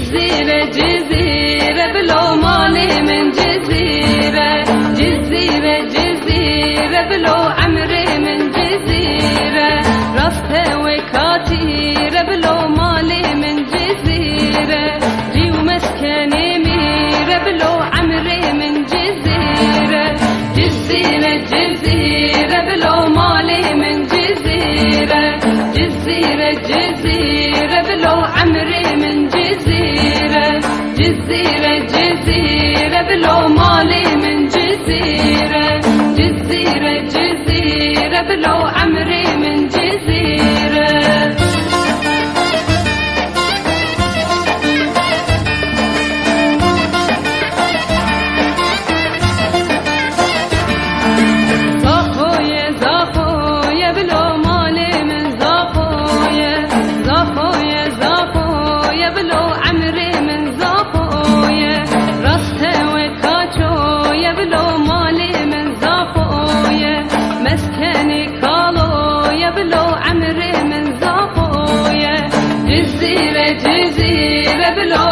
جزيرة جزيرة بلو مالي من جزيرة، جزيرة جزيرة بلو عمري من جزيرة، راسها وكاتيرة بلو مالي من جزيرة، جي ومسكني ميرة بلو عمري من جزيرة، جزيرة جزيرة بلو مالي من جزيرة، جزيرة جزيرة بلو عمري من جزيرة، جزيرة جزيرة بلو مالي من جزيرة، جزيرة جزيرة بلو عمري من جزيرة. جزيرة جزيرة بلو